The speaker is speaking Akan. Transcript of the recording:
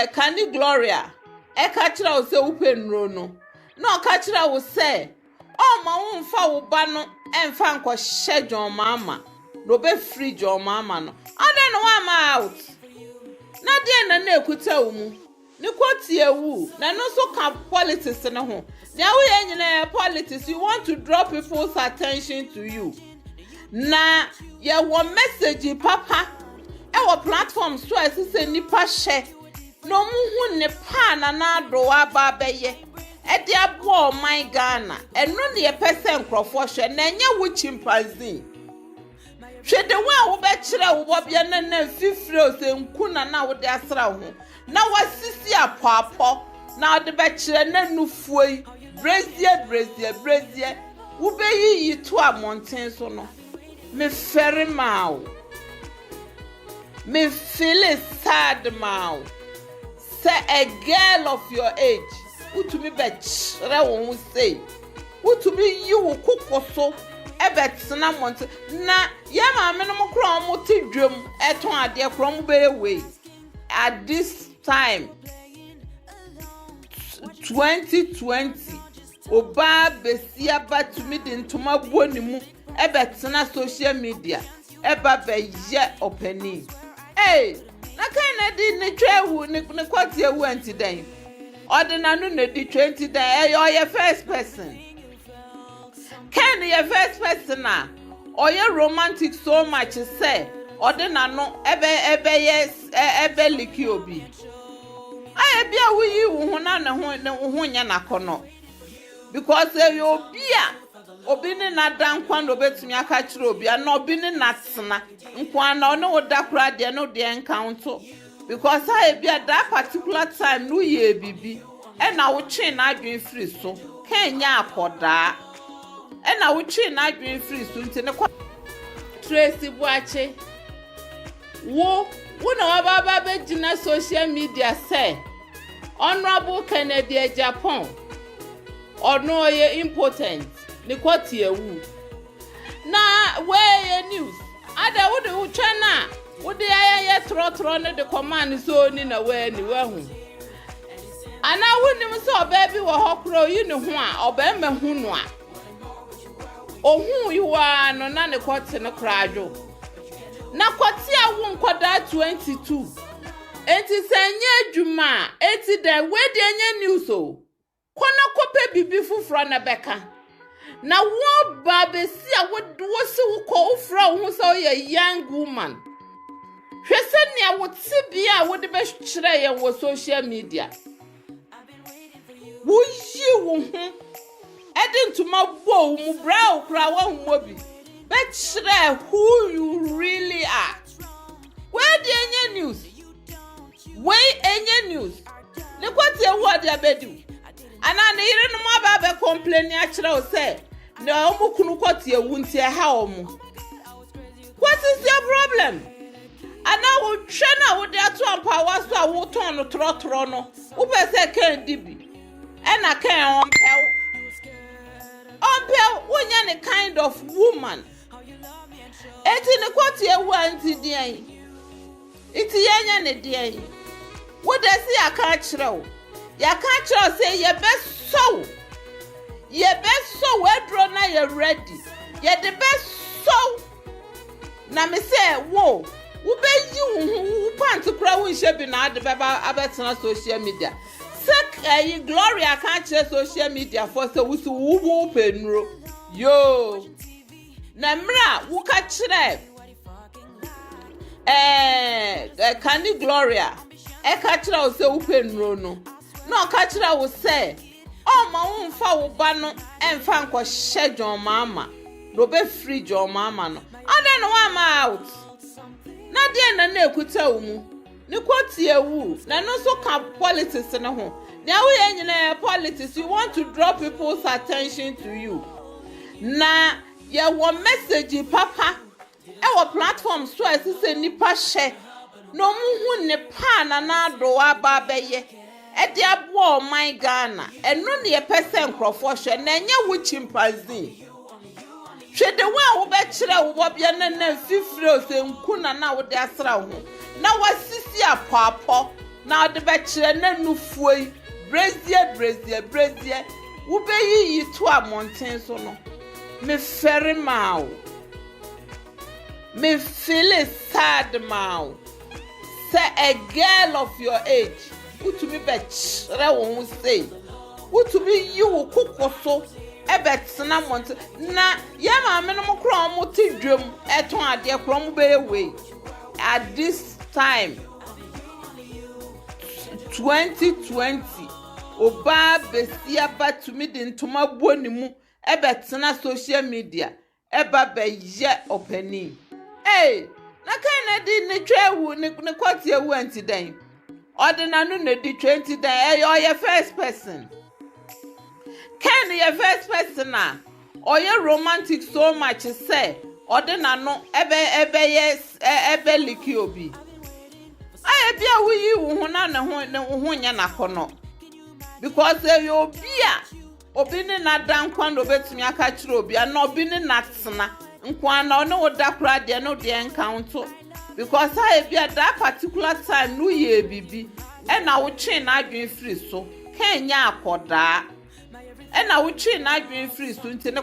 Candy Gloria kachira wo se upenro no na kachira wo se o ma wo mfa wo ba no emfa nko hye John mama no be free John mama no ade no wa ma out na de na ekuta wo mu ni kwoti ewu na no so ka politics ne ho na wo ye nyina politics you want to draw people's attention to you na ye wo message papa e wo platform so asese nipa hye no muhu ne pa na do wa ba beye e de abo my Ghana eno ne ye person crofo hwe na enye wo chimpanzee hwe de wa wo be kire wo bobia na fifire o se nku na wo de asra ho na wasisi apapo na wo de be kire na nufuoi brazier wo be yi to amonten so no me fere mawo me feel sad mawo. Say a girl of your age, who to me bet won say, who to be you cook so a bet month na yama minimum crom to drum at one dear crom be away at this time 2020 oba besia ba to me din to my bonimu a bet social media eba be ye opening. Hey, na kind di ne twewu ne kwati ewu antidan ordinary ne di 20 dan or your first person can your first person na or your romantic so much say ordinary ebe yes ebe liki obi aye bia wuyi wo na ne ho nya na kono because obi ni na dan kwa no betumi aka kire obi na obi ni na tsena nkwa na ono woda kura de no de encounter because I be at that particular time no ye bibi e na wo twe na adwen free so kenya akoda e na wo twe na adwen free so nti ne tracy boakye wo na wababa be gina social media say honorable Kennedy agyapong ono ye important ni kwati ewu na weye news ada wo chana wo de aye trotro ne de command so ni na we ni wahu ana wonim so baby wo hokro yi ne ho a oba me hu no a ohun yiwa no na ne kwati ne krajo na kwati awu nkoda 22 enti senye adwuma enti da we de enye news o kono kope bibi fufuro na beka na wo babesi a wo si wo ko ufra wo so ye young woman hwese ne wo tibia wo de be kire ye wo social media wo yi wo hu edintuma bo mu bra okra wo hu obi be kire who you really are where the enye news ne kwati e wo de abedu ana ne yire no ma ba be complain a kire o say na omukunu kwati ewu nti e ha omu. What is your problem? Ana wo twe na wo de ato ampa waso a wo ton no trotro no wo be se kan dibi e na kan ompel wonya ne kind of woman eti ne kwati ewu anti dian iti yenya ne dian wo de si aka kire wo ya ka kire say ye be so wedro na ye ready ye the best so na me say wo be yi pant kura wo nhye bi na ade beba abetena social media sek Gloria ka kire social media for say wo penro yo na mra wo ka kire Candy Gloria ka kire wo say wo penro no ka kire wo say o ma wo mfa wo ba no emfa nko hye John mama no be free John mama no ade no wa ma out na de na ekuta wo mu ni kwoti ewu na no so ka politics ne ho na wo ye nyina politics you want to draw people's attention to you na ye wo message papa e wo platform so asese nipa hye no muhu ne pa na do wa ba beye e de abo my Ghana eno ne ye person crofo hwe na enye wo chimpanzee hwe de wa wo be kire wo bobia na fifire o se nku na wo de asra ho na wasisi apapo na ode be kire na nufuo yi brezie wo be yi to amonten so no me fere ma o me feel sad ma o say a girl of your age utumi be kire wo say utumi yi wo kokoso ebetsena monte na ya ma me no kro mo ti dwam eton ade kro mo be we at this time 2020 oba besia batumi de ntoma bonimu ebetsena social media eba be ye openi na kan na di ne twewu ne kwati ewu antidan ordinary na di 20 dan your first person can your first person na oye romantic so much say ordinary no ebe liki obi aye bia wuyi wo na ne ho nya na kono because obi ni na dan kwan do betumi aka kire obi na obi ni na tsena nkwan na no woda kra de no de encounter because aye bia that particular time no ye bibi e na wo twen na adwen free so kan nya akoda e na wo twen na adwen free so nti ne